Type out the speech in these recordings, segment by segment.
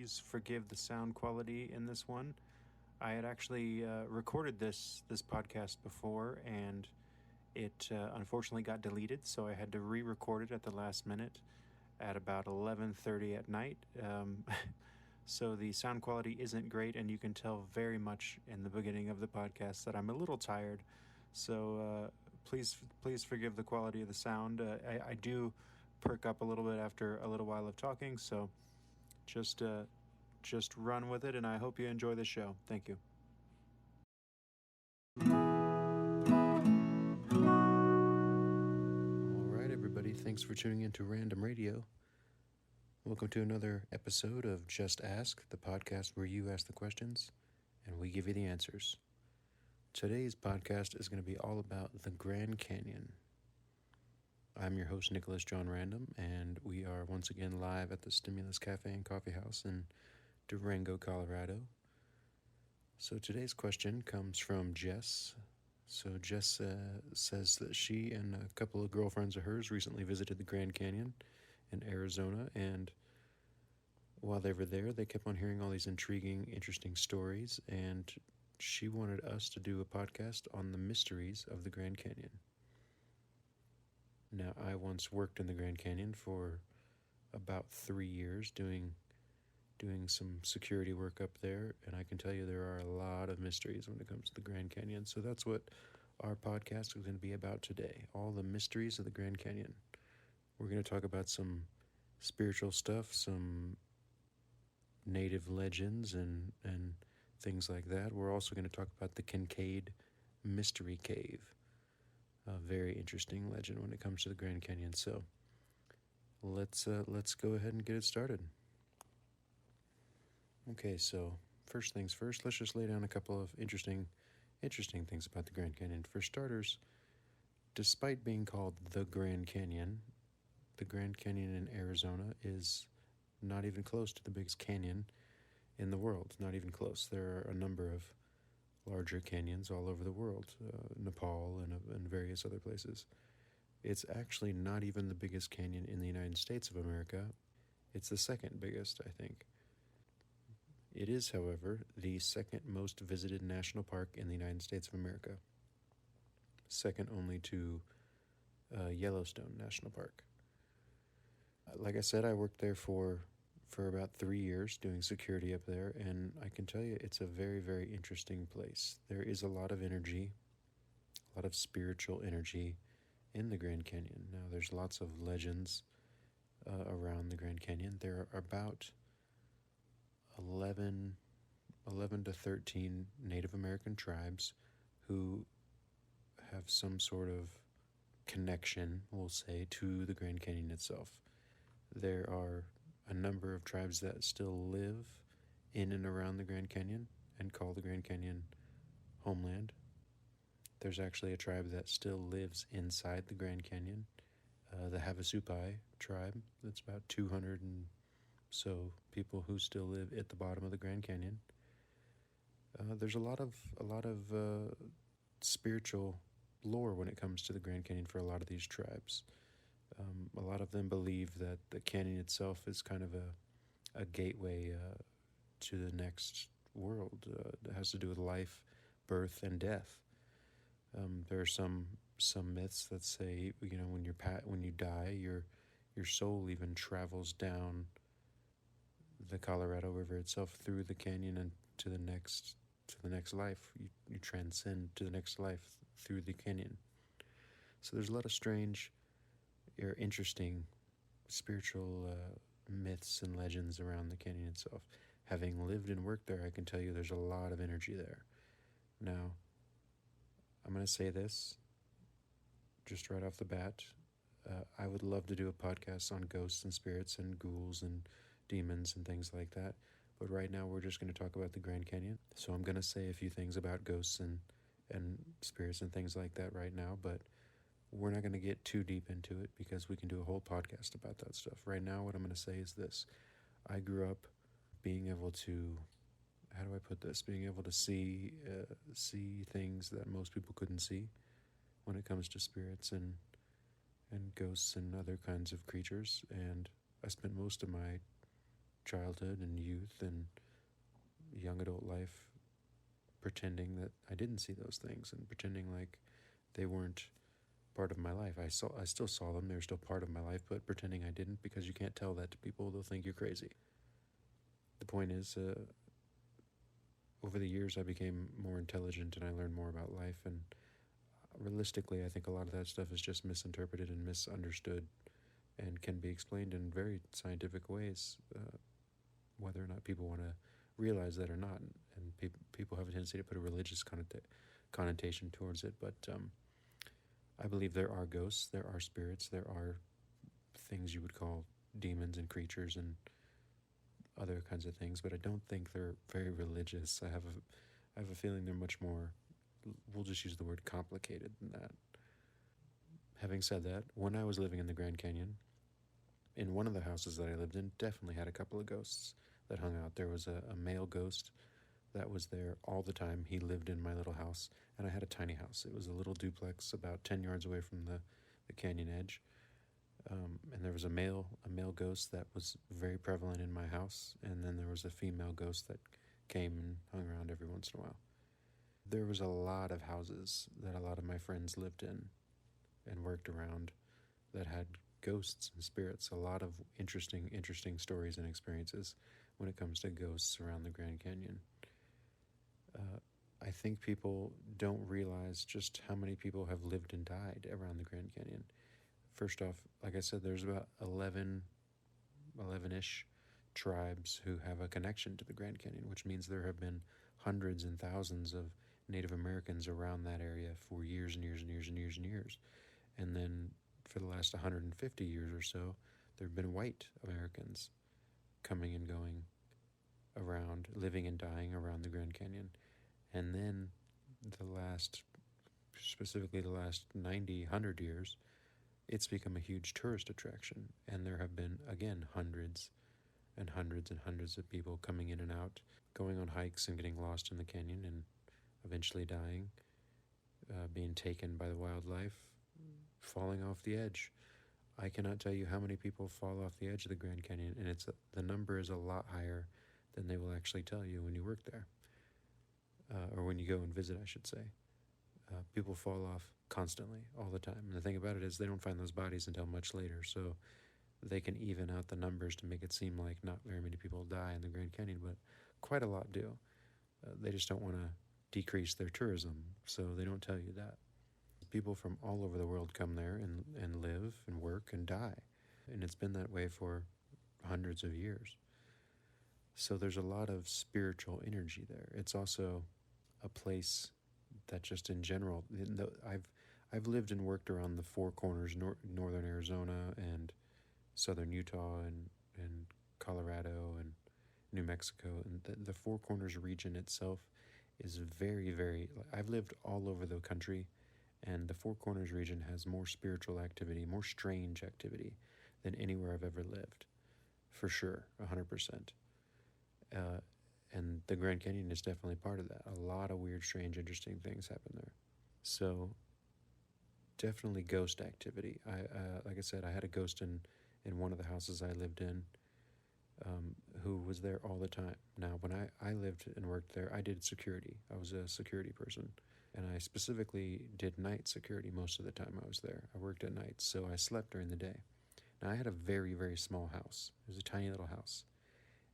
please forgive the sound quality in this one. I had actually recorded this podcast before, and it unfortunately got deleted, so I had to re-record it at the last minute at about 11:30 at night. So the sound quality isn't great, and you can tell very much in the beginning of the podcast that I'm a little tired. So please forgive the quality of the sound. I do perk up a little bit after a little while of talking, so just run with it, and I hope you enjoy the show. Thank you. All right, everybody. Thanks for tuning into Random Radio. Welcome to another episode of Just Ask, the podcast where you ask the questions and we give you the answers. Today's podcast is going to be all about the Grand Canyon. I'm your host, Nicholas John Random, and we are once again live at the Stimulus Cafe and Coffee House in Durango, Colorado. So today's question comes from Jess. So Jess says that she and a couple of girlfriends of hers recently visited the Grand Canyon in Arizona, and while they were there, they kept on hearing all these intriguing, interesting stories, and she wanted us to do a podcast on the mysteries of the Grand Canyon. Now, I once worked in the Grand Canyon for about 3 years doing some security work up there, and I can tell you there are a lot of mysteries when it comes to the Grand Canyon. So that's what our podcast is going to be about today, all the mysteries of the Grand Canyon. We're going to talk about some spiritual stuff, some native legends and things like that. We're also going to talk about the Kincaid Mystery Cave, a very interesting legend when it comes to the Grand Canyon. So let's go ahead and get it started. Okay, so first things first, let's just lay down a couple of interesting things about the Grand Canyon. For starters, despite being called the Grand Canyon in Arizona is not even close to the biggest canyon in the world. Not even close. There are a number of larger canyons all over the world, Nepal and various other places. It's actually not even the biggest canyon in the United States of America. It's the second biggest, I think. It is, however, the second most visited national park in the United States of America, second only to Yellowstone National Park. Like I said, I worked there for about 3 years doing security up there, and I can tell you it's a very, very interesting place. There is a lot of energy, a lot of spiritual energy in the Grand Canyon. Now, there's lots of legends around the Grand Canyon. There are about 11 to 13 Native American tribes who have some sort of connection, we'll say, to the Grand Canyon itself. There are a number of tribes that still live in and around the Grand Canyon and call the Grand Canyon homeland. There's actually a tribe that still lives inside the Grand Canyon, the Havasupai tribe. That's about 200 and so people who still live at the bottom of the Grand Canyon. There's a lot of spiritual lore when it comes to the Grand Canyon for a lot of these tribes. A lot of them believe that the canyon itself is kind of a gateway to the next world. It has to do with life, birth, and death. There are some myths that say, when you die, your soul even travels down the Colorado River itself through the canyon and to the next life. You transcend to the next life through the canyon. So there's a lot of strange or interesting spiritual myths and legends around the canyon itself. Having lived and worked there, I can tell you there's a lot of energy there. Now, I'm going to say this just right off the bat. I would love to do a podcast on ghosts and spirits and ghouls and demons and things like that. But right now we're just going to talk about the Grand Canyon. So I'm going to say a few things about ghosts and spirits and things like that right now, but we're not going to get too deep into it because we can do a whole podcast about that stuff. Right now what I'm going to say is this. I grew up being able to, how do I put this? Being able to see things that most people couldn't see when it comes to spirits and ghosts and other kinds of creatures. And I spent most of my childhood and youth and young adult life pretending that I didn't see those things and pretending like they weren't part of my life. I still saw them. They were still part of my life, but pretending I didn't, because you can't tell that to people. They'll think you're crazy. The point is, over the years, I became more intelligent and I learned more about life. And realistically, I think a lot of that stuff is just misinterpreted and misunderstood and can be explained in very scientific ways, whether or not people want to realize that or not. And people have a tendency to put a religious connotation towards it, but I believe there are ghosts, there are spirits, there are things you would call demons and creatures and other kinds of things, but I don't think they're very religious. I have a feeling they're much more, we'll just use the word complicated than that. Having said that, when I was living in the Grand Canyon, in one of the houses that I lived in, definitely had a couple of ghosts that hung out. There was a male ghost that was there all the time. He lived in my little house, and I had a tiny house. It was a little duplex about 10 yards away from the canyon edge. And there was a male ghost that was very prevalent in my house, and then there was a female ghost that came and hung around every once in a while. There was a lot of houses that a lot of my friends lived in and worked around that had ghosts and spirits. A lot of interesting stories and experiences when it comes to ghosts around the Grand Canyon. I think people don't realize just how many people have lived and died around the Grand Canyon. First off, like I said, there's about 11-ish tribes who have a connection to the Grand Canyon, which means there have been hundreds and thousands of Native Americans around that area for years and years and years and years and years. And then for the last 150 years or so, there have been white Americans coming and going around, living and dying around the Grand Canyon. And then specifically the last 90, 100 years, it's become a huge tourist attraction. And there have been, again, hundreds and hundreds and hundreds of people coming in and out, going on hikes and getting lost in the canyon and eventually dying, being taken by the wildlife, falling off the edge. I cannot tell you how many people fall off the edge of the Grand Canyon, and the number is a lot higher than they will actually tell you when you work there, or when you go and visit, I should say. People fall off constantly, all the time. And the thing about it is they don't find those bodies until much later, so they can even out the numbers to make it seem like not very many people die in the Grand Canyon, but quite a lot do. They just don't want to decrease their tourism, so they don't tell you that. People from all over the world come there and live and work and die, and it's been that way for hundreds of years. So there's a lot of spiritual energy there. It's also a place that just in general, I've lived and worked around the Four Corners, northern Arizona and southern Utah and Colorado and New Mexico. And the Four Corners region itself is very, very, I've lived all over the country, and the Four Corners region has more spiritual activity, more strange activity than anywhere I've ever lived, for sure, 100%. And the Grand Canyon is definitely part of that. A lot of weird, strange, interesting things happen there. So definitely ghost activity. Like I said, I had a ghost in one of the houses I lived in, who was there all the time. Now, when I lived and worked there, I did security. I was a security person, and I specifically did night security most of the time I was there. I worked at night, so I slept during the day. Now, I had a very, very small house. It was a tiny little house,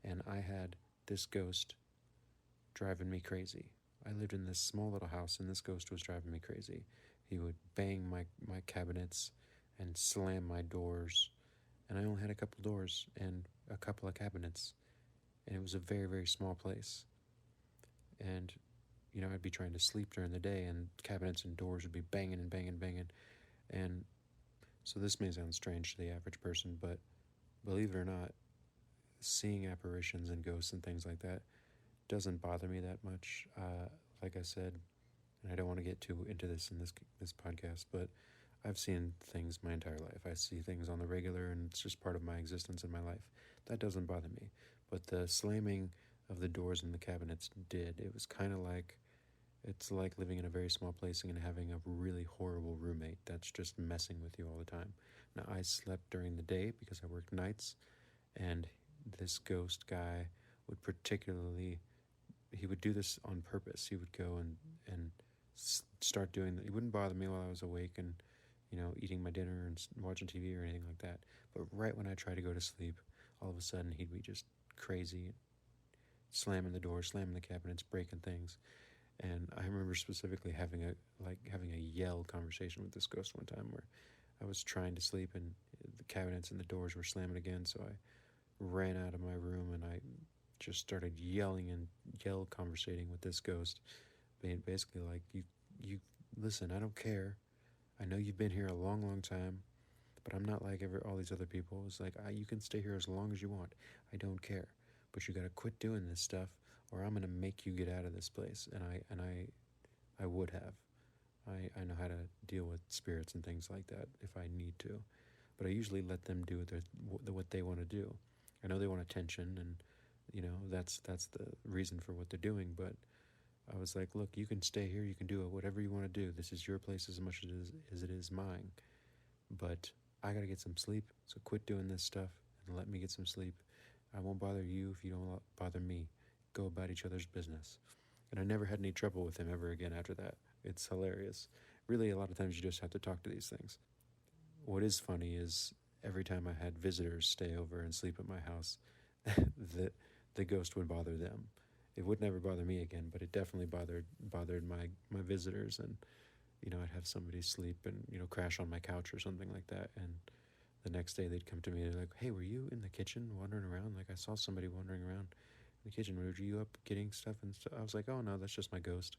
and I had this ghost driving me crazy. I lived in this small little house, and this ghost was driving me crazy. He would bang my cabinets and slam my doors, and I only had a couple doors and a couple of cabinets, and it was a very, very small place. And, I'd be trying to sleep during the day, and cabinets and doors would be banging and banging and banging. And so this may sound strange to the average person, but believe it or not, seeing apparitions and ghosts and things like that doesn't bother me that much. Like I said, and I don't want to get too into this in this podcast, but I've seen things my entire life. I see things on the regular, and it's just part of my existence in my life. That doesn't bother me. But the slamming of the doors and the cabinets did. It was kind of like, it's like living in a very small place and having a really horrible roommate that's just messing with you all the time. Now, I slept during the day because I worked nights, and this ghost guy would particularly, he would do this on purpose. He would go and start doing that. He wouldn't bother me while I was awake and, eating my dinner and watching TV or anything like that. But right when I try to go to sleep, all of a sudden he'd be just crazy, slamming the door, slamming the cabinets, breaking things. And I remember specifically having a yell conversation with this ghost one time where I was trying to sleep and the cabinets and the doors were slamming again. So I ran out of my room and I just started yelling and yell conversating with this ghost, being basically like, you listen, I don't care. I know you've been here a long, long time, but I'm not like all these other people. It's like, you can stay here as long as you want. I don't care, but you got to quit doing this stuff, or I'm gonna make you get out of this place. And I would have. I know how to deal with spirits and things like that if I need to, but I usually let them do what they want to do. I know they want attention, and that's the reason for what they're doing. But I was like, look, you can stay here. You can do whatever you want to do. This is your place as much as it is mine. But I gotta get some sleep. So quit doing this stuff and let me get some sleep. I won't bother you if you don't bother me. Go about each other's business. And I never had any trouble with him ever again after that. It's hilarious. Really, a lot of times you just have to talk to these things. What is funny is every time I had visitors stay over and sleep at my house, the ghost would bother them. It would never bother me again, but it definitely bothered my visitors. And I'd have somebody sleep and crash on my couch or something like that. And the next day they'd come to me and they're like, "Hey, were you in the kitchen wandering around? Like I saw somebody wandering around in the kitchen. Were you up getting stuff and stuff?" I was like, "Oh no, that's just my ghost."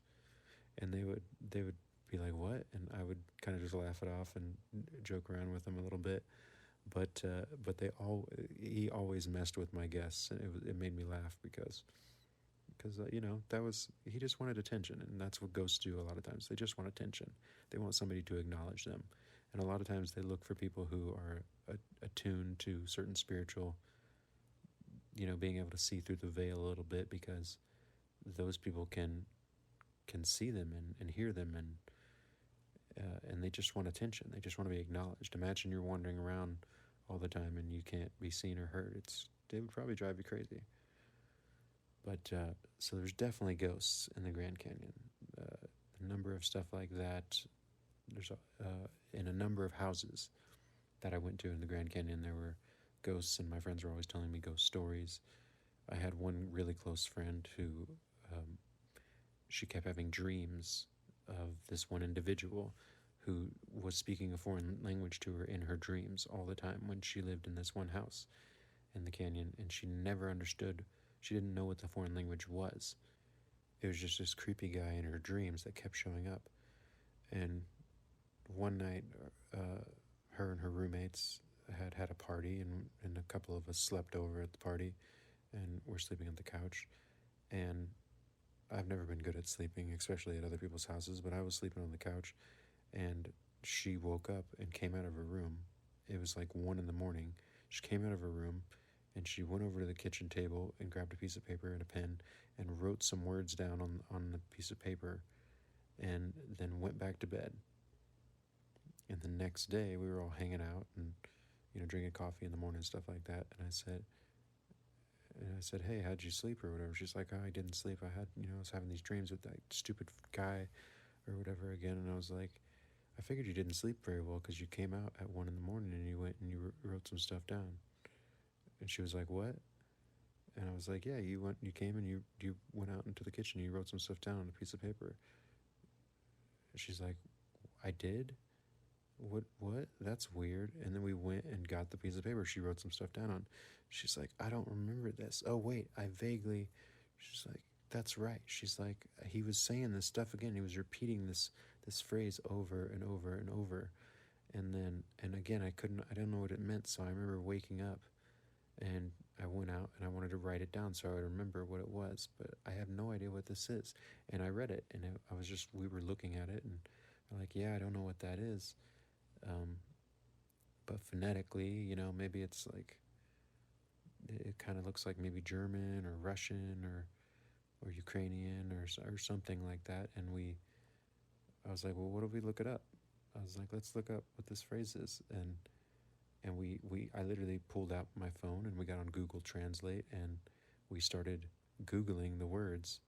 And they would be like, "What?" And I would kind of just laugh it off and joke around with them a little bit. But he always messed with my guests, and it made me laugh because that was, he just wanted attention, and that's what ghosts do a lot of times. They just want attention. They want somebody to acknowledge them, and a lot of times they look for people who are attuned to certain spiritual, being able to see through the veil a little bit, because those people can see them and hear them, and they just want attention. They just want to be acknowledged. Imagine you're wandering around all the time and you can't be seen or heard. They would probably drive you crazy. But so there's definitely ghosts in the Grand Canyon. A number of stuff like that. There's in a number of houses that I went to in the Grand Canyon, there were ghosts, and my friends were always telling me ghost stories. I had one really close friend who she kept having dreams of this one individual who was speaking a foreign language to her in her dreams all the time when she lived in this one house in the canyon, and she never understood. She didn't know what the foreign language was. It was just this creepy guy in her dreams that kept showing up. And one night, her and her roommates had a party, and a couple of us slept over at the party, and we're sleeping on the couch. And I've never been good at sleeping, especially at other people's houses, but I was sleeping on the couch, and she woke up and came out of her room. It was like 1 a.m. She came out of her room, and she went over to the kitchen table and grabbed a piece of paper and a pen and wrote some words down on the piece of paper, and then went back to bed. And the next day, we were all hanging out and, drinking coffee in the morning and stuff like that. And I said, "Hey, how'd you sleep?" or whatever. She's like, "Oh, I didn't sleep. I was having these dreams with that stupid guy or whatever again." And I was like, "I figured you didn't sleep very well because you came out at 1 a.m. and you went and you wrote some stuff down." And she was like, "What?" And I was like, "Yeah, you came and you went out into the kitchen and you wrote some stuff down on a piece of paper." And she's like, "I did? What? That's weird." And then we went and got the piece of paper she wrote some stuff down on. She's like, "I don't remember this. Oh, wait, she's like, "That's right." She's like, "He was saying this stuff again. He was repeating this phrase over and over and over. And again, I didn't know what it meant. So I remember waking up and I went out and I wanted to write it down so I would remember what it was, but I have no idea what this is." And I read it, and we were looking at it, and I'm like, "Yeah, I don't know what that is." But phonetically, maybe it's like, it kind of looks like maybe German or Russian or Ukrainian or something like that. And I was like, "Well, what if we look it up?" I was like, "Let's look up what this phrase is." And And I literally pulled out my phone and we got on Google Translate and we started Googling the words,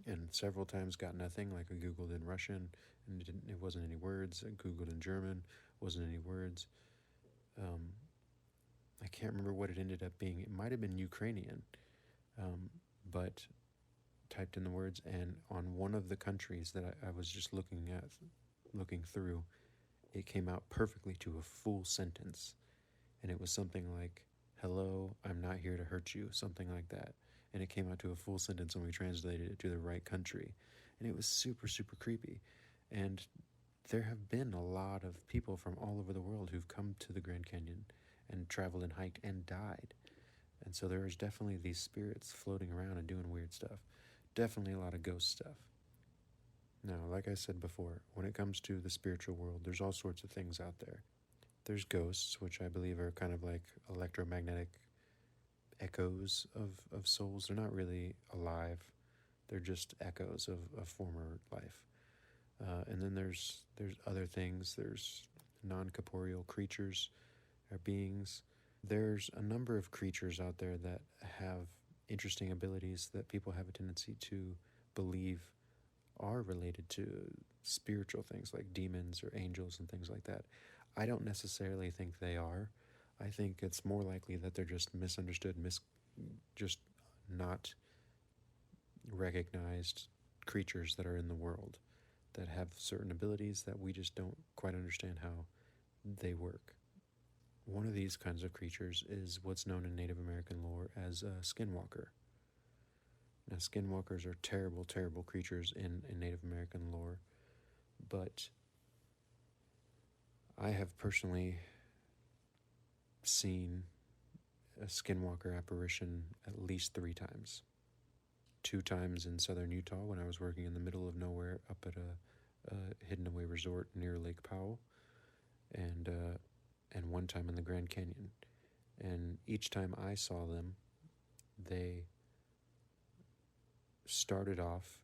and several times got nothing. Like I Googled in Russian and it wasn't any words. I Googled in German, wasn't any words. Um, I can't remember what it ended up being. It might have been Ukrainian, but typed in the words, and on one of the countries that I was just looking through, it came out perfectly to a full sentence. And it was something like, "Hello, I'm not here to hurt you," something like that. And it came out to a full sentence when we translated it to the right country. And it was super, super creepy. And there have been a lot of people from all over the world who've come to the Grand Canyon and traveled and hiked and died. And so there is definitely these spirits floating around and doing weird stuff. Definitely a lot of ghost stuff. Now, like I said before, when it comes to the spiritual world, there's all sorts of things out there. There's ghosts, which I believe are kind of like electromagnetic echoes of souls. They're not really alive. They're just echoes of former life. And then there's other things. There's non-corporeal creatures or beings. There's a number of creatures out there that have interesting abilities that people have a tendency to believe are related to spiritual things like demons or angels and things like that. I don't necessarily think they are. I think it's more likely that they're just misunderstood, just not recognized creatures that are in the world that have certain abilities that we just don't quite understand how they work. One of these kinds of creatures is what's known in Native American lore as a skinwalker. Now, skinwalkers are terrible, terrible creatures in Native American lore, but I have personally seen a skinwalker apparition at least 3 times. 2 times in southern Utah when I was working in the middle of nowhere up at a hidden away resort near Lake Powell, and 1 time in the Grand Canyon. And each time I saw them, they started off,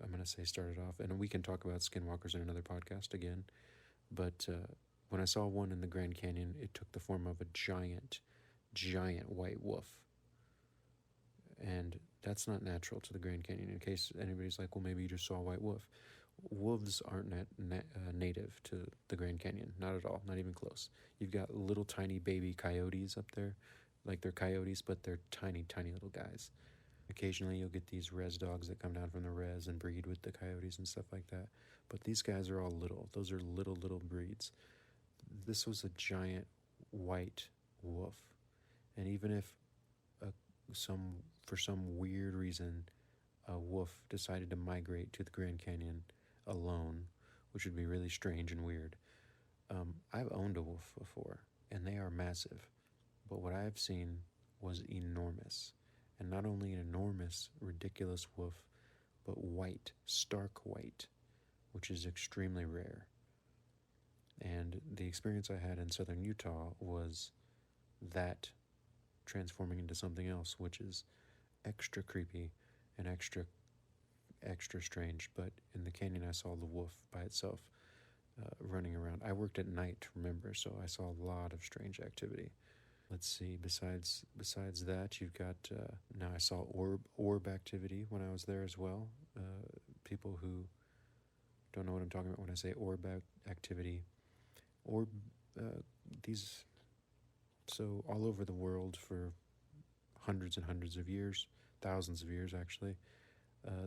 I'm going to say started off, and we can talk about skinwalkers in another podcast again, but when I saw one in the Grand Canyon, it took the form of a giant, giant white wolf. And that's not natural to the Grand Canyon. In case anybody's like, well, maybe you just saw a white wolf. Wolves aren't native to the Grand Canyon, not at all, not even close. You've got little tiny baby coyotes up there, like they're coyotes, but they're tiny, tiny little guys. Occasionally you'll get these res dogs that come down from the res and breed with the coyotes and stuff like that. But these guys are all little. Those are little, little breeds. This was a giant white wolf. And even if for some weird reason a wolf decided to migrate to the Grand Canyon alone, which would be really strange and weird, I've owned a wolf before, and they are massive. But what I have seen was enormous. And not only an enormous, ridiculous wolf, but white, stark white, which is extremely rare. And the experience I had in southern Utah was that transforming into something else, which is extra creepy and extra strange. But in the canyon, I saw the wolf by itself running around. I worked at night, remember, so I saw a lot of strange activity. Let's see, besides that, you've got, now I saw orb activity when I was there as well. People who don't know what I'm talking about when I say orb activity. So all over the world for hundreds and hundreds of years, thousands of years actually,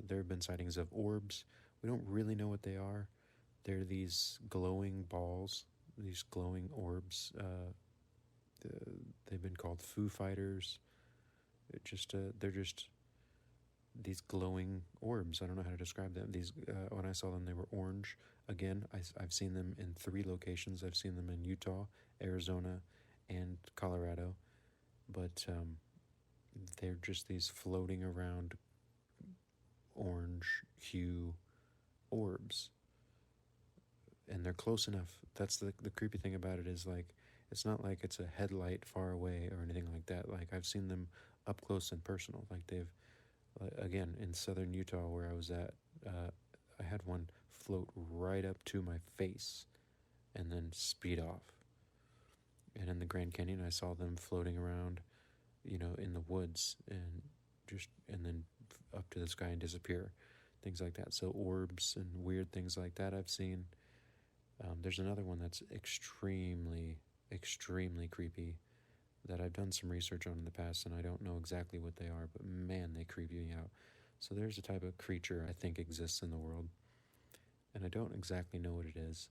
there have been sightings of orbs. We don't really know what they are. They're these glowing balls, these glowing orbs. They've been called Foo Fighters. They're just these glowing orbs. I don't know how to describe them. When I saw them, they were orange. Again, I've seen them in 3 locations. I've seen them in Utah, Arizona, and Colorado. But they're just these floating around orange hue orbs. And they're close enough. That's the creepy thing about it is, like, it's not like it's a headlight far away or anything like that. Like, I've seen them up close and personal. Like, again, in southern Utah where I was at, I had one float right up to my face and then speed off. And in the Grand Canyon, I saw them floating around, in the woods and then up to the sky and disappear, things like that. So orbs and weird things like that I've seen. There's another one that's extremely, extremely creepy that I've done some research on in the past, and I don't know exactly what they are, but man, they creep me out. So there's a type of creature I think exists in the world, and I don't exactly know what it is,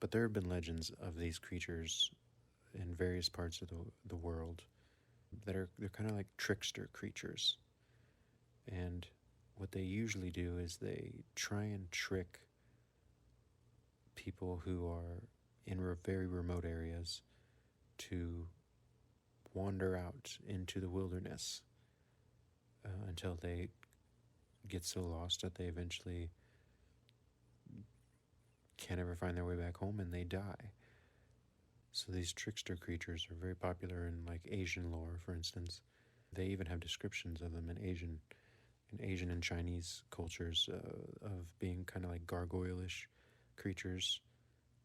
but there have been legends of these creatures in various parts of the world they're kind of like trickster creatures, and what they usually do is they try and trick people who are in very remote areas to wander out into the wilderness until they get so lost that they eventually can't ever find their way back home and they die. So these trickster creatures are very popular in like Asian lore, for instance. They even have descriptions of them in Asian and Chinese cultures of being kind of like gargoyle-ish creatures,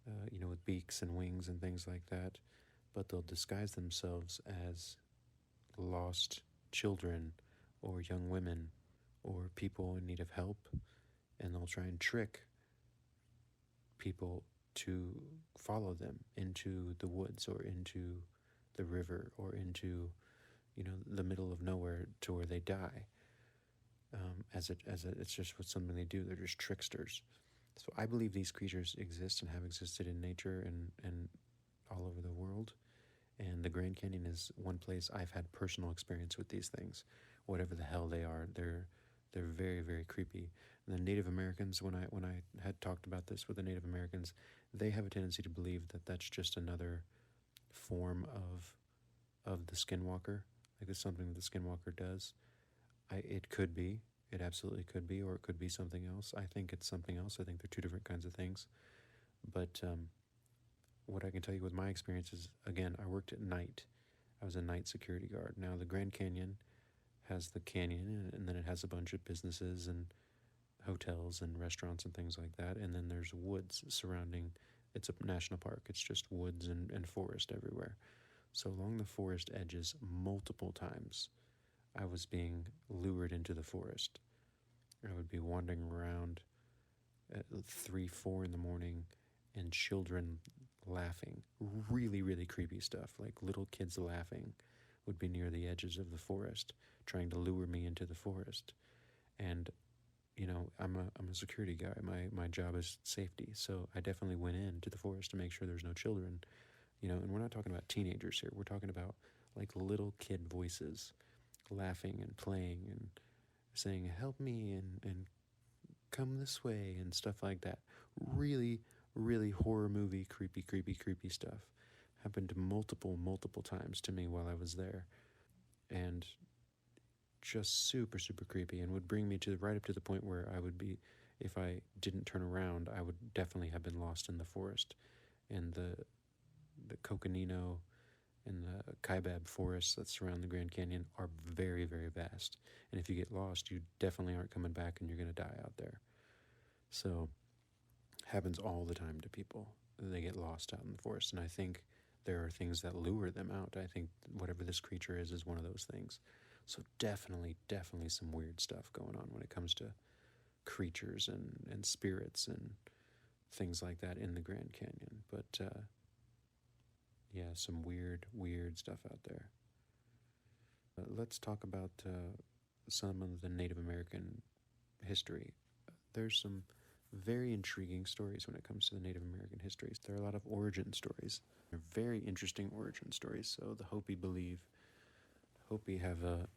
with beaks and wings and things like that. But they'll disguise themselves as lost children or young women or people in need of help, and they'll try and trick people to follow them into the woods or into the river or into the middle of nowhere to where they die. It's just what something they do. They're just tricksters. So I believe these creatures exist and have existed in nature and all over the world. And the Grand Canyon is one place I've had personal experience with these things. Whatever the hell they are, they're very, very creepy. And the Native Americans, when I had talked about this with the Native Americans, they have a tendency to believe that that's just another form of the Skinwalker. Like it's something that the Skinwalker does. It could be. It absolutely could be, or it could be something else. I think it's something else. I think they're two different kinds of things. But what I can tell you with my experience is, again, I worked at night. I was a night security guard. Now, the Grand Canyon has the canyon, and then it has a bunch of businesses and hotels and restaurants and things like that. And then there's woods surrounding. It's a national park. It's just woods and forest everywhere. So along the forest edges, multiple times, I was being lured into the forest. I would be wandering around at 3, 4 in the morning, and children laughing. Really, really creepy stuff. Like little kids laughing would be near the edges of the forest, trying to lure me into the forest. And I'm a security guy. My job is safety, so I definitely went into the forest to make sure there's no children. And we're not talking about teenagers here. We're talking about like little kid voices, laughing and playing and saying "help me" and "come this way" and stuff like that. Really, really horror movie, creepy, creepy, creepy stuff. Happened multiple times to me while I was there, and just super, super creepy, and would bring me to right up to the point where I would be, if I didn't turn around, I would definitely have been lost in the forest. And the Coconino and the Kaibab forests that surround the Grand Canyon are very, very vast. And if you get lost, you definitely aren't coming back and you're going to die out there. So, happens all the time to people. They get lost out in the forest. And I think there are things that lure them out. I think whatever this creature is one of those things. So definitely some weird stuff going on when it comes to creatures and spirits and things like that in the Grand Canyon. But yeah, some weird stuff out there. Let's talk about some of the Native American history. There's some very intriguing stories when it comes to the Native American histories. There are a lot of origin stories. They're very interesting origin stories. So the Hopi have a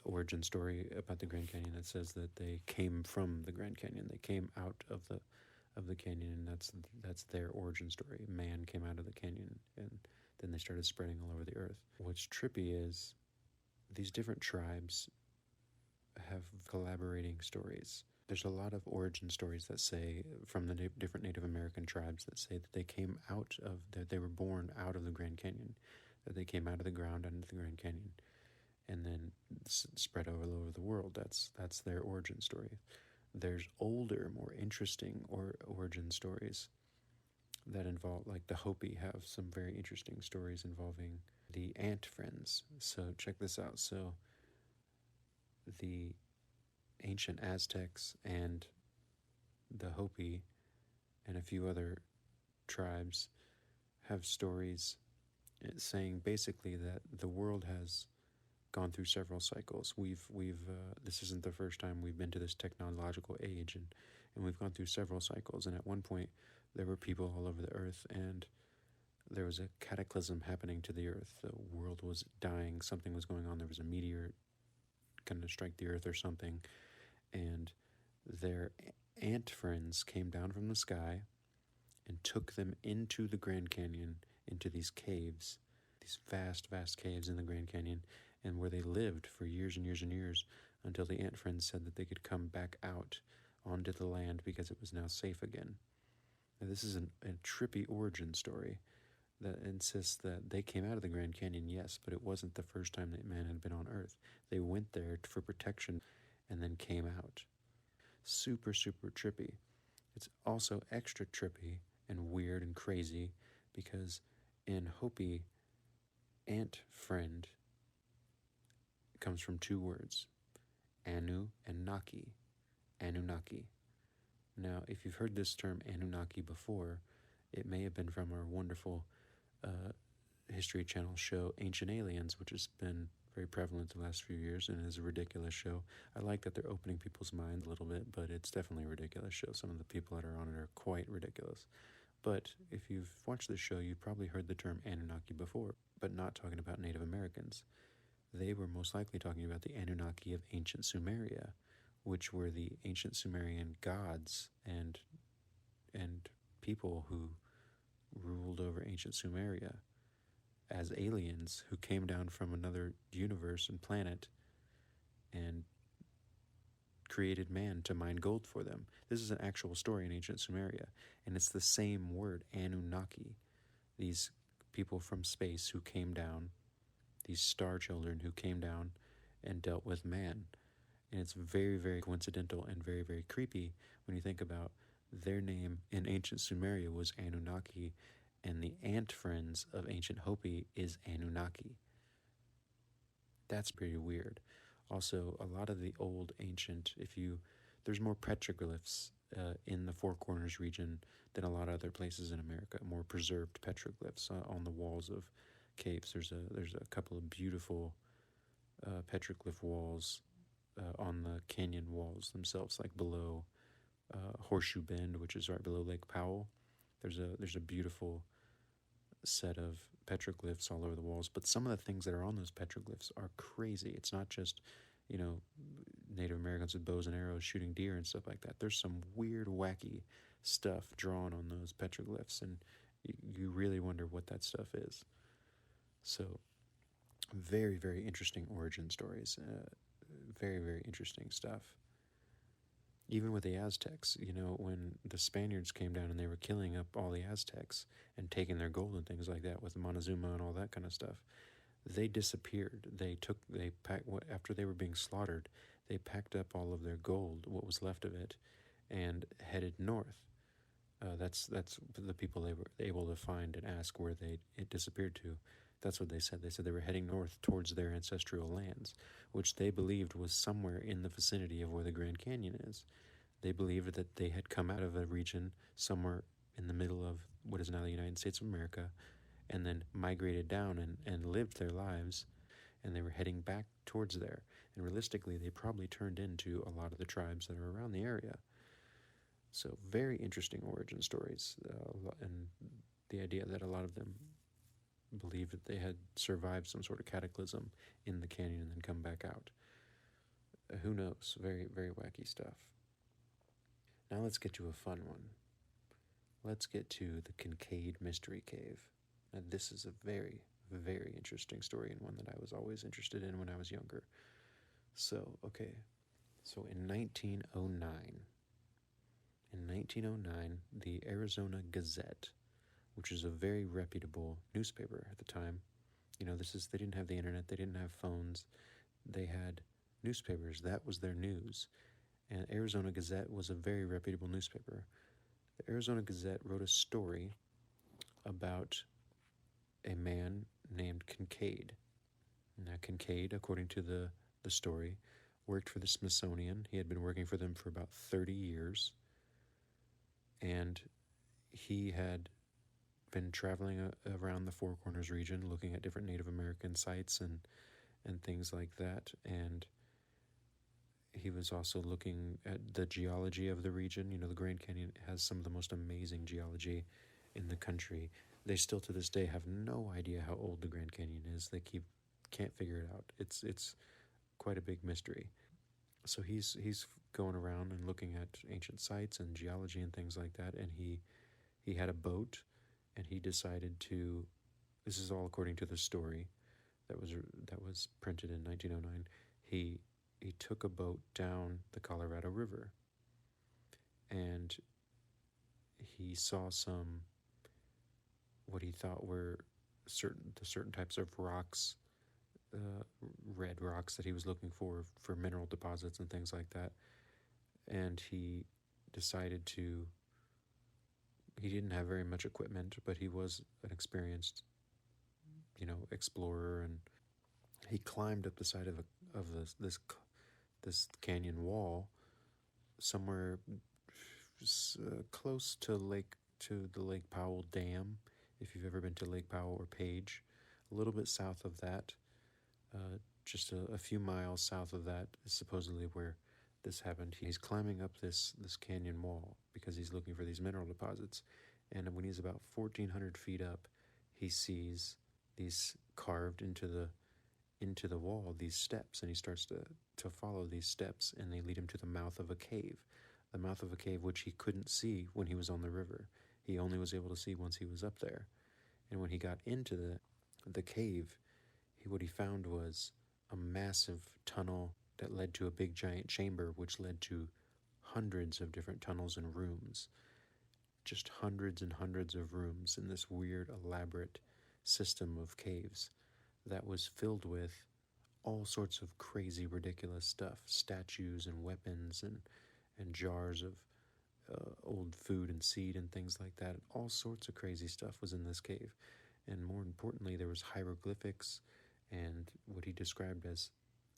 origin story about the Grand Canyon that says that they came from the Grand Canyon. They came out of the canyon, and that's their origin story. Man came out of the canyon, and then they started spreading all over the earth. What's trippy is these different tribes have collaborating stories. There's a lot of origin stories that say, from the different Native American tribes, that say that they came that they were born out of the Grand Canyon, that they came out of the ground under the Grand Canyon, and then spread all over the world. That's their origin story. There's older, more interesting origin stories that involve, like the Hopi have some very interesting stories involving the ant friends. So check this out. So the ancient Aztecs and the Hopi and a few other tribes have stories saying basically that the world has gone through several cycles. We've this isn't the first time we've been to this technological age, and we've gone through several cycles. And at one point, there were people all over the earth, and there was a cataclysm happening to the earth. The world was dying. Something was going on. There was a meteor going to strike the earth or something, and their ant friends came down from the sky and took them into the Grand Canyon, into these caves, these vast, vast caves in the Grand Canyon, and where they lived for years and years and years until the ant friends said that they could come back out onto the land because it was now safe again. Now, this is a trippy origin story that insists that they came out of the Grand Canyon, yes, but it wasn't the first time that man had been on Earth. They went there for protection and then came out. Super, super trippy. It's also extra trippy and weird and crazy because in Hopi, ant friend comes from two words, Anu and Naki. Anunnaki. Now, if you've heard this term Anunnaki before, it may have been from our wonderful History Channel show Ancient Aliens, which has been very prevalent the last few years and is a ridiculous show. I like that they're opening people's minds a little bit, but it's definitely a ridiculous show. Some of the people that are on it are quite ridiculous. But if you've watched this show, you've probably heard the term Anunnaki before, but not talking about Native Americans. They were most likely talking about the Anunnaki of ancient Sumeria, which were the ancient Sumerian gods and people who ruled over ancient Sumeria as aliens who came down from another universe and planet and created man to mine gold for them. This is an actual story in ancient Sumeria, and it's the same word, Anunnaki. These people from space who came down, these star children who came down and dealt with man. And it's very, very coincidental and very, very creepy when you think about their name in ancient Sumeria was Anunnaki, and the ant friends of ancient Hopi is Anunnaki. That's pretty weird. Also, a lot of the old ancient, there's more petroglyphs in the Four Corners region than a lot of other places in America, more preserved petroglyphs on the walls of caves. There's a couple of beautiful petroglyph walls on the canyon walls themselves, like below Horseshoe Bend, which is right below Lake Powell. There's a beautiful set of petroglyphs all over the walls, but some of the things that are on those petroglyphs are crazy. It's not just, Native Americans with bows and arrows shooting deer and stuff like that. There's some weird, wacky stuff drawn on those petroglyphs, and you really wonder what that stuff is. So, very, very interesting origin stories. Very, very interesting stuff. Even with the Aztecs, when the Spaniards came down and they were killing up all the Aztecs and taking their gold and things like that with Montezuma and all that kind of stuff, they disappeared. After they were being slaughtered, they packed up all of their gold, what was left of it, and headed north. That's the people they were able to find and ask where it disappeared to. That's what they said. They said they were heading north towards their ancestral lands, which they believed was somewhere in the vicinity of where the Grand Canyon is. They believed that they had come out of a region somewhere in the middle of what is now the United States of America, and then migrated down and lived their lives, and they were heading back towards there. And realistically, they probably turned into a lot of the tribes that are around the area. So very interesting origin stories, and the idea that a lot of them believe that they had survived some sort of cataclysm in the canyon and then come back out. Who knows? Very, very wacky stuff. Now let's get to a fun one. Let's get to the Kincaid Mystery Cave. Now this is a very, very interesting story, and one that I was always interested in when I was younger. So in 1909, the Arizona Gazette, which is a very reputable newspaper at the time. They didn't have the internet, they didn't have phones, they had newspapers. That was their news. And Arizona Gazette was a very reputable newspaper. The Arizona Gazette wrote a story about a man named Kincaid. Now, Kincaid, according to the story, worked for the Smithsonian. He had been working for them for about 30 years, and he had been traveling around the Four Corners region looking at different Native American sites and things like that. And he was also looking at the geology of the region. The Grand Canyon has some of the most amazing geology in the country. They still to this day have no idea how old the Grand Canyon is. They can't figure it out. It's quite a big mystery. So he's going around and looking at ancient sites and geology and things like that. And he had a boat, and he decided to. This is all according to the story that was printed in 1909. He took a boat down the Colorado River, and he saw some what he thought were certain types of rocks, red rocks that he was looking for mineral deposits and things like that. And he decided to. He didn't have very much equipment, but he was an experienced, explorer, and he climbed up the side of this canyon wall somewhere close to the Lake Powell Dam. If you've ever been to Lake Powell or Page, a little bit south of that, just a few miles south of that is supposedly where this happened. He's climbing up this canyon wall because he's looking for these mineral deposits, and when he's about 1,400 feet up, he sees these carved into the wall, these steps, and he starts to follow these steps, and they lead him to the mouth of a cave. The mouth of a cave which he couldn't see when he was on the river. He only was able to see once he was up there. And when he got into the cave, what he found was a massive tunnel that led to a big giant chamber, which led to hundreds of different tunnels and rooms. Just hundreds and hundreds of rooms in this weird, elaborate system of caves that was filled with all sorts of crazy, ridiculous stuff. Statues and weapons and jars of old food and seed and things like that. All sorts of crazy stuff was in this cave. And more importantly, there was hieroglyphics and what he described as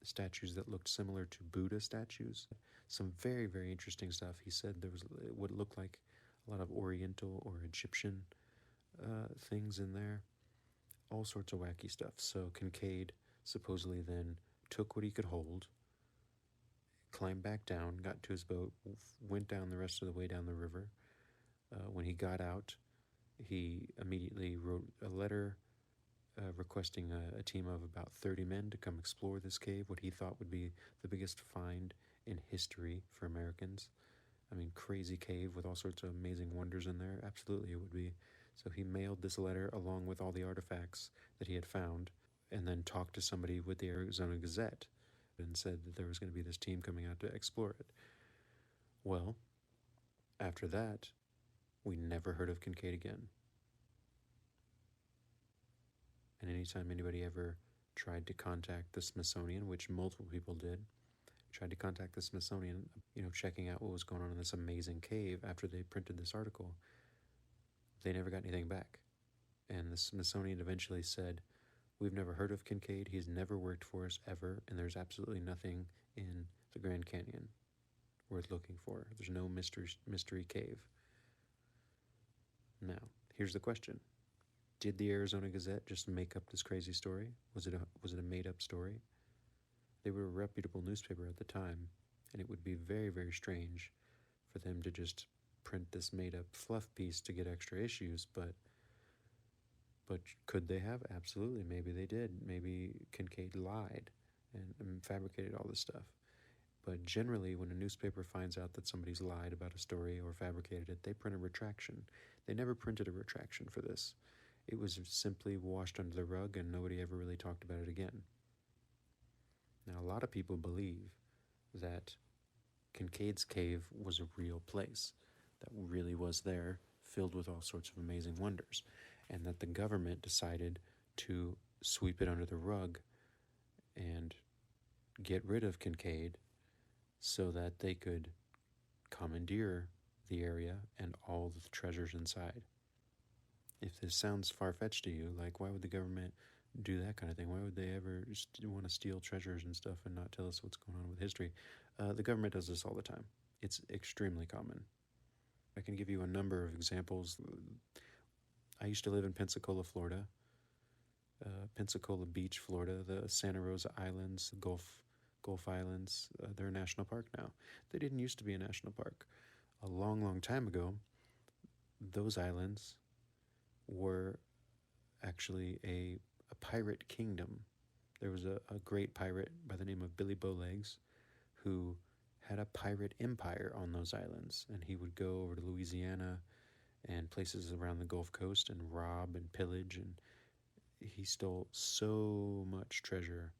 statues that looked similar to Buddha statues. Some very, very interesting stuff. He said there was what looked like a lot of Oriental or Egyptian things in there. All sorts of wacky stuff. So Kincaid supposedly then took what he could hold, climbed back down, got to his boat, went down the rest of the way down the river. When he got out, he immediately wrote a letter requesting a team of about 30 men to come explore this cave, what he thought would be the biggest find in history for Americans. I mean, crazy cave with all sorts of amazing wonders in there. Absolutely, it would be. So he mailed this letter along with all the artifacts that he had found, and then talked to somebody with the Arizona Gazette and said that there was going to be this team coming out to explore it. Well, after that, we never heard of Kincaid again. And anytime anybody ever tried to contact the Smithsonian, which multiple people did, tried to contact the Smithsonian, checking out what was going on in this amazing cave after they printed this article, they never got anything back. And the Smithsonian eventually said, "We've never heard of Kincaid. He's never worked for us ever, and there's absolutely nothing in the Grand Canyon worth looking for. There's no mystery cave." Now, here's the question. Did the Arizona Gazette just make up this crazy story? Was it a made-up story? They were a reputable newspaper at the time, and it would be very, very strange for them to just print this made-up fluff piece to get extra issues, but could they have? Absolutely. Maybe they did. Maybe Kincaid lied and fabricated all this stuff. But generally, when a newspaper finds out that somebody's lied about a story or fabricated it, they print a retraction. They never printed a retraction for this. It was simply washed under the rug, and nobody ever really talked about it again. Now, a lot of people believe that Kincaid's cave was a real place that really was there, filled with all sorts of amazing wonders, and that the government decided to sweep it under the rug and get rid of Kincaid so that they could commandeer the area and all the treasures inside. If this sounds far-fetched to you, like, why would the government do that kind of thing? Why would they ever want to steal treasures and stuff and not tell us what's going on with history? The government does this all the time. It's extremely common. I can give you a number of examples. I used to live in Pensacola, Florida. Pensacola Beach, Florida, the Santa Rosa Islands, Gulf Islands. They're a national park now. They didn't used to be a national park. A long, long time ago, those islands were actually a pirate kingdom. There was a great pirate by the name of Billy Bowlegs who had a pirate empire on those islands, and he would go over to Louisiana and places around the Gulf Coast and rob and pillage, and he stole so much treasure,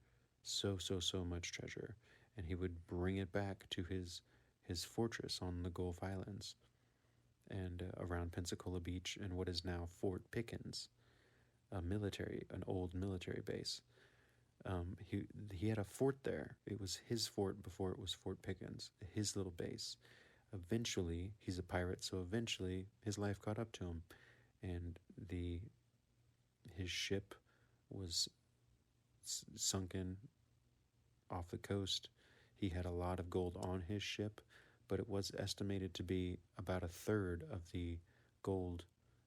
so much treasure, and he would bring it back to his fortress on the Gulf Islands and around Pensacola Beach and what is now Fort Pickens, an old military base. He had a fort there. It was his fort before it was Fort Pickens, his little base. Eventually, he's a pirate, so eventually his life caught up to him, and his ship was sunken off the coast. He had a lot of gold on his ship, but it was estimated to be about a third of the gold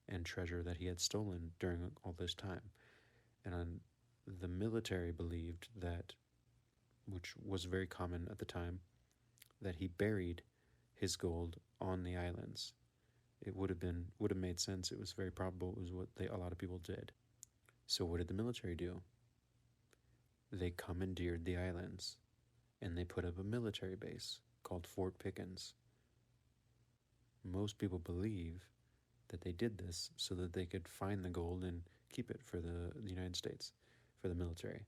and treasure that he had stolen during all this time. And the military believed that, which was very common at the time, that he buried his gold on the islands. It would have made sense. It was very probable. It was what a lot of people did. So what did the military do? They commandeered the islands, and they put up a military base called Fort Pickens. Most people believe that they did this so that they could find the gold and keep it for the United States, for the military.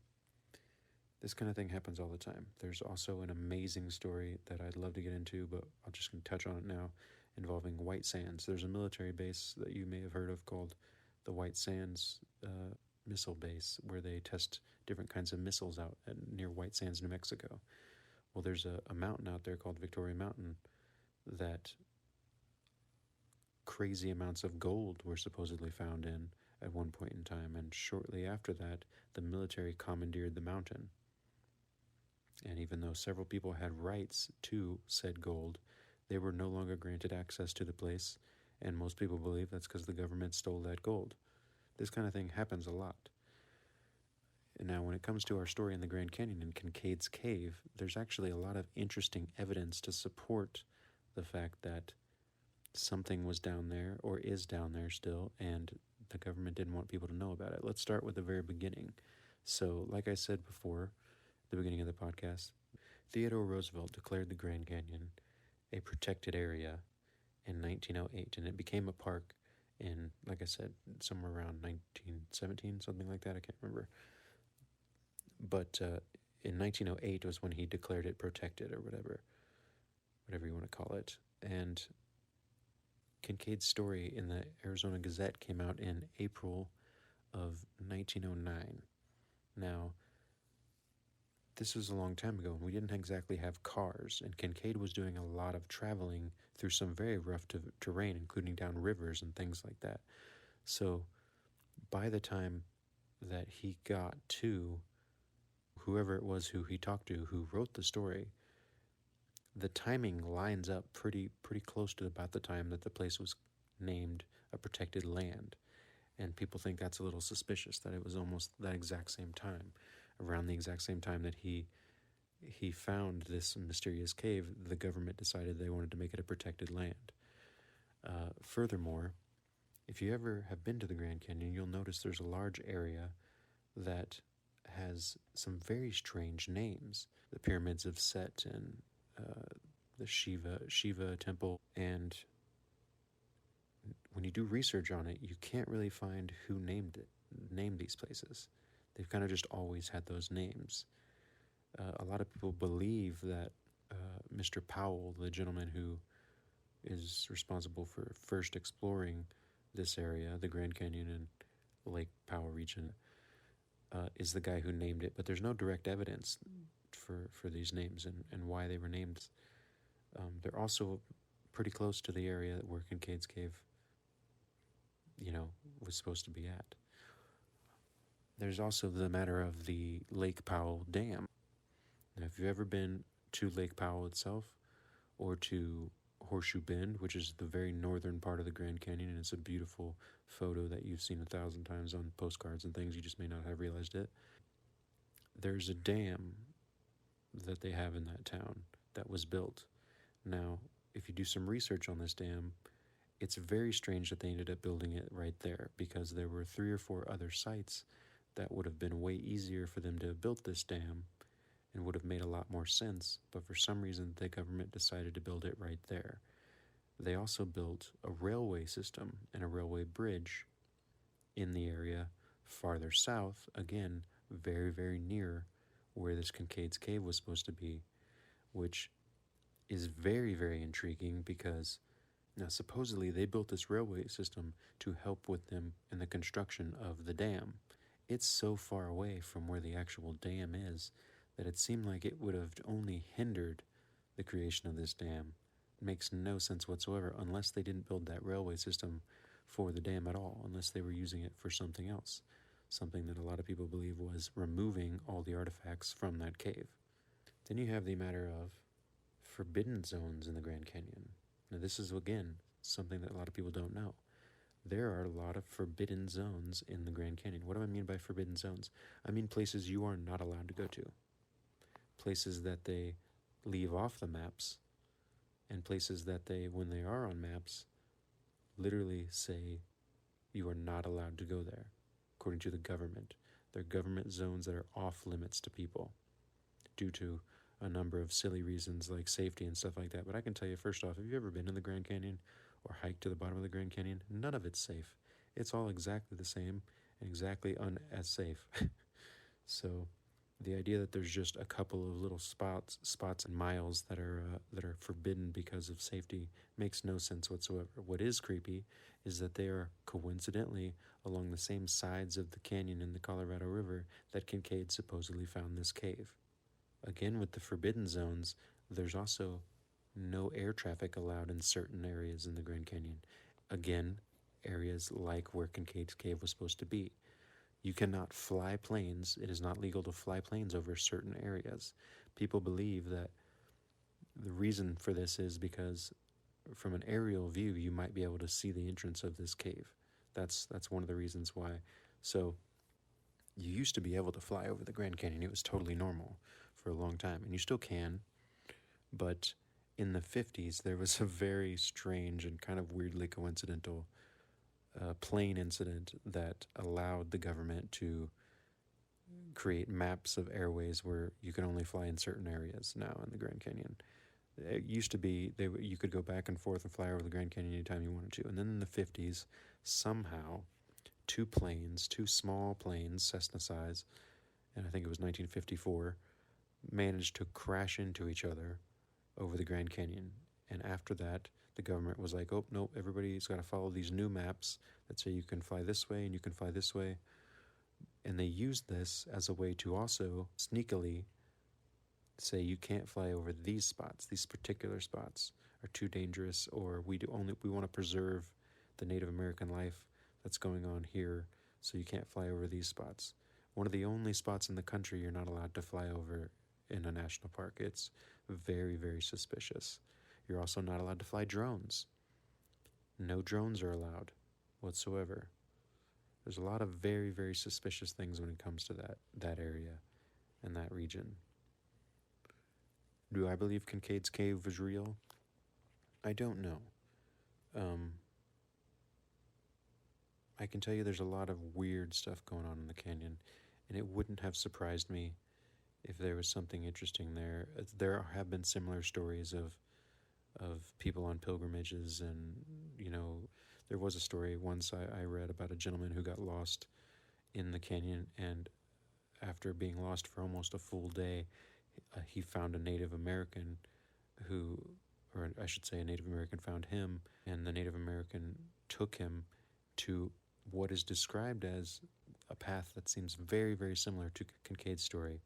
This kind of thing happens all the time. There's also an amazing story that I'd love to get into, but I'll just touch on it now, involving White Sands. There's a military base that you may have heard of called the White Sands missile base, where they test different kinds of missiles out near White Sands, New Mexico. Well, there's a mountain out there called Victoria Mountain that crazy amounts of gold were supposedly found in at one point in time, and shortly after that, the military commandeered the mountain. And even though several people had rights to said gold, they were no longer granted access to the place, and most people believe that's because the government stole that gold. This kind of thing happens a lot. And now when it comes to our story in the Grand Canyon and Kincaid's Cave, there's actually a lot of interesting evidence to support the fact that something was down there, or is down there still, and the government didn't want people to know about it. Let's start with the very beginning. So, like I said before, at the beginning of the podcast, Theodore Roosevelt declared the Grand Canyon a protected area in 1908, and it became a park in, like I said, somewhere around 1917, something like that, I can't remember. But in 1908 was when he declared it protected, or whatever you want to call it. And Kincaid's story in the Arizona Gazette came out in April of 1909. Now, this was a long time ago, and we didn't exactly have cars, and Kincaid was doing a lot of traveling through some very rough terrain, including down rivers and things like that. So, by the time that he got to whoever it was who he talked to, who wrote the story, the timing lines up pretty close to about the time that the place was named a protected land. And people think that's a little suspicious, that it was almost that exact same time, around the exact same time that he found this mysterious cave. The government decided they wanted to make it a protected land. Furthermore, if you ever have been to the Grand Canyon, you'll notice there's a large area that has some very strange names. The pyramids of Set and the Shiva temple. And when you do research on it, you can't really find who named these places. They've kind of just always had those names. A lot of people believe that Mr. Powell, the gentleman who is responsible for first exploring this area, the Grand Canyon and Lake Powell region, is the guy who named it, but there's no direct evidence for these names and why they were named. They're also pretty close to the area where Kincaid's Cave was supposed to be at. There's also the matter of the Lake Powell Dam. Now, if you've ever been to Lake Powell itself or to Horseshoe Bend, which is the very northern part of the Grand Canyon, and it's a beautiful photo that you've seen 1,000 times on postcards and things, you just may not have realized it. There's a dam that they have in that town that was built. Now, if you do some research on this dam, it's very strange that they ended up building it right there, because there were 3 or 4 other sites that would have been way easier for them to have built this dam and would have made a lot more sense, but for some reason the government decided to build it right there. They also built a railway system and a railway bridge in the area farther south, again, very, very near where this Kincaid's Cave was supposed to be, which is very, very intriguing because now supposedly they built this railway system to help with them in the construction of the dam. It's so far away from where the actual dam is that it seemed like it would have only hindered the creation of this dam. It makes no sense whatsoever unless they didn't build that railway system for the dam at all, unless they were using it for something else, something that a lot of people believe was removing all the artifacts from that cave. Then you have the matter of forbidden zones in the Grand Canyon. Now this is, again, something that a lot of people don't know. There are a lot of forbidden zones in the Grand Canyon. What do I mean by forbidden zones? I mean places you are not allowed to go to. Places that they leave off the maps, and places that they, when they are on maps, literally say you are not allowed to go there, according to the government. They're government zones that are off limits to people due to a number of silly reasons like safety and stuff like that. But I can tell you, first off, have you ever been in the Grand Canyon or hiked to the bottom of the Grand Canyon? None of it's safe. It's all exactly the same and exactly as safe. So the idea that there's just a couple of little spots and miles that are forbidden because of safety makes no sense whatsoever. What is creepy is that they are coincidentally along the same sides of the canyon in the Colorado River that Kincaid supposedly found this cave. Again, with the forbidden zones, there's also no air traffic allowed in certain areas in the Grand Canyon. Again, areas like where Kincaid's Cave was supposed to be. You cannot fly planes. It is not legal to fly planes over certain areas. People believe that the reason for this is because from an aerial view, you might be able to see the entrance of this cave. That's one of the reasons why. So you used to be able to fly over the Grand Canyon. It was totally normal for a long time, and you still can. But in the 50s, there was a very strange and kind of weirdly coincidental plane incident that allowed the government to create maps of airways where you can only fly in certain areas now in the Grand Canyon. It used to be you could go back and forth and fly over the Grand Canyon anytime you wanted to. And then in the 50s, somehow, 2 small planes, Cessna size, and I think it was 1954, managed to crash into each other over the Grand Canyon. And after that, the government was like, oh, no, everybody's got to follow these new maps that say you can fly this way and you can fly this way. And they used this as a way to also sneakily say you can't fly over these spots. These particular spots are too dangerous, or we want to preserve the Native American life that's going on here, so you can't fly over these spots. One of the only spots in the country you're not allowed to fly over in a national park. It's very, very suspicious. You're also not allowed to fly drones. No drones are allowed whatsoever. There's a lot of very, very suspicious things when it comes to that area and that region. Do I believe Kincaid's Cave was real? I don't know. I can tell you there's a lot of weird stuff going on in the canyon, and it wouldn't have surprised me if there was something interesting there. There have been similar stories of people on pilgrimages, and there was a story once I read about a gentleman who got lost in the canyon, and after being lost for almost a full day, he found a Native American or I should say a Native American found him, and the Native American took him to what is described as a path that seems very, very similar to Kincaid's story,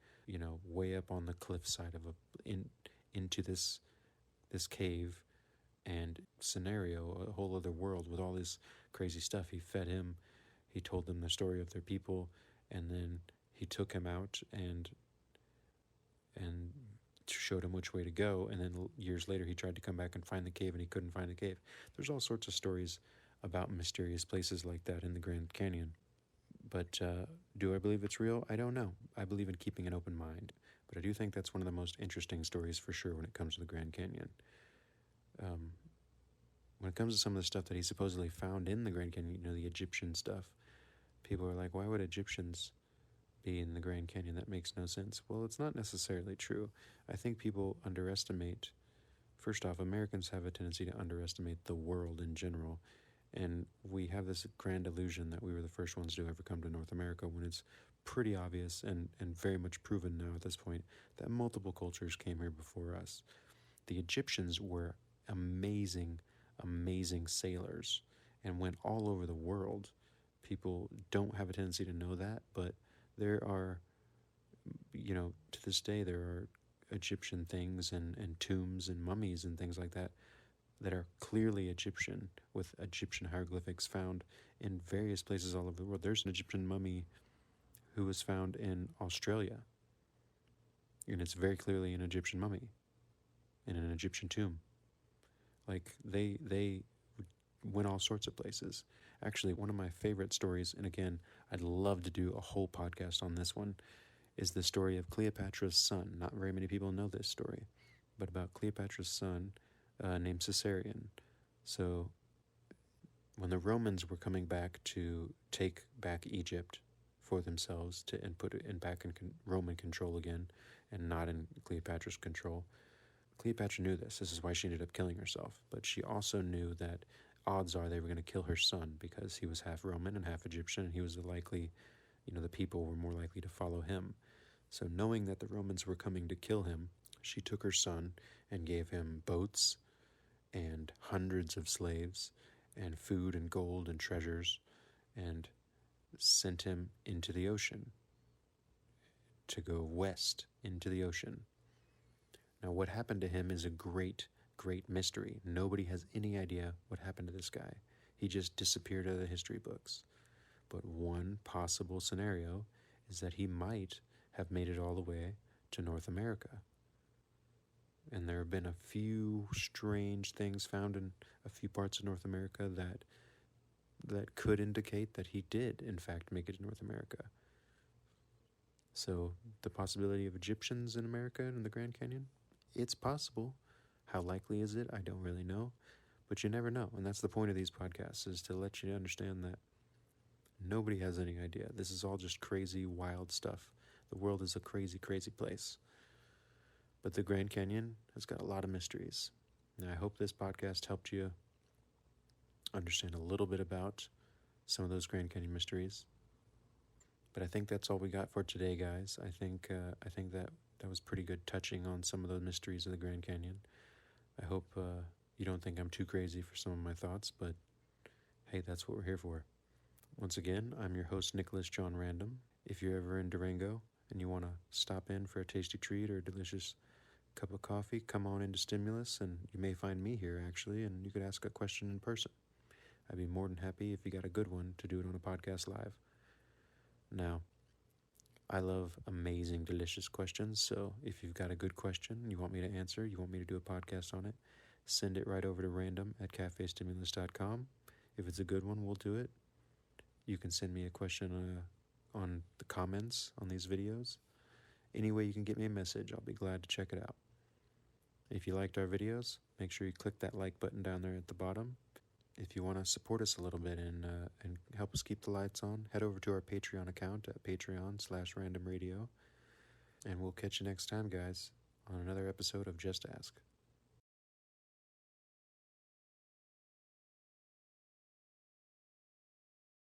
way up on the cliffside into this cave and scenario, a whole other world with all this crazy stuff. He fed him, he told them the story of their people, and then he took him out and showed him which way to go. And then years later, he tried to come back and find the cave, and he couldn't find the cave. There's all sorts of stories about mysterious places like that in the Grand Canyon. But do I believe it's real? I don't know. I believe in keeping an open mind. But I do think that's one of the most interesting stories for sure when it comes to the Grand Canyon. When it comes to some of the stuff that he supposedly found in the Grand Canyon, the Egyptian stuff, people are like, why would Egyptians be in the Grand Canyon? That makes no sense. Well, it's not necessarily true. I think people underestimate, first off, Americans have a tendency to underestimate the world in general. And we have this grand illusion that we were the first ones to ever come to North America, when it's pretty obvious and very much proven now at this point that multiple cultures came here before us. The Egyptians were amazing sailors and went all over the world. People don't have a tendency to know that, but there are, to this day, there are Egyptian things and tombs and mummies and things like that are clearly Egyptian, with Egyptian hieroglyphics found in various places all over the world. There's an Egyptian mummy who was found in Australia, and it's very clearly an Egyptian mummy in an Egyptian tomb. Like, they went all sorts of places. Actually, one of my favorite stories, and again, I'd love to do a whole podcast on this one, is the story of Cleopatra's son. Not very many people know this story, but about Cleopatra's son, named Caesarion. So when the Romans were coming back to take back Egypt for themselves and put it back in Roman control again, and not in Cleopatra's control, Cleopatra knew this. This is why she ended up killing herself. But she also knew that odds are they were going to kill her son, because he was half Roman and half Egyptian, and he was the people were more likely to follow him. So knowing that the Romans were coming to kill him, she took her son and gave him boats and hundreds of slaves and food and gold and treasures, and sent him into the ocean to go west into the ocean. Now, what happened to him is a great mystery. Nobody has any idea what happened to this guy. He just disappeared out of the history books. But one possible scenario is that he might have made it all the way to North America. And there have been a few strange things found in a few parts of North America that could indicate that he did, in fact, make it to North America. So the possibility of Egyptians in America in the Grand Canyon, it's possible. How likely is it? I don't really know. But you never know. And that's the point of these podcasts, is to let you understand that nobody has any idea. This is all just crazy, wild stuff. The world is a crazy, crazy place. But the Grand Canyon has got a lot of mysteries. And I hope this podcast helped you understand a little bit about some of those Grand Canyon mysteries. But I think that's all we got for today, guys. I think that was pretty good, touching on some of the mysteries of the Grand Canyon. I hope you don't think I'm too crazy for some of my thoughts, but hey, that's what we're here for. Once again, I'm your host, Nicholas John Random. If you're ever in Durango and you want to stop in for a tasty treat or a delicious cup of coffee, come on into Stimulus, and you may find me here, actually, and you could ask a question in person. I'd be more than happy, if you got a good one, to do it on a podcast live. Now, I love amazing, delicious questions, so if you've got a good question you want me to answer, you want me to do a podcast on it, send it right over to random@cafestimulus.com. If it's a good one, we'll do it. You can send me a question on the comments on these videos. Any way you can get me a message, I'll be glad to check it out. If you liked our videos, make sure you click that like button down there at the bottom. If you want to support us a little bit and help us keep the lights on, head over to our Patreon account at patreon.com/randomradio. And we'll catch you next time, guys, on another episode of Just Ask.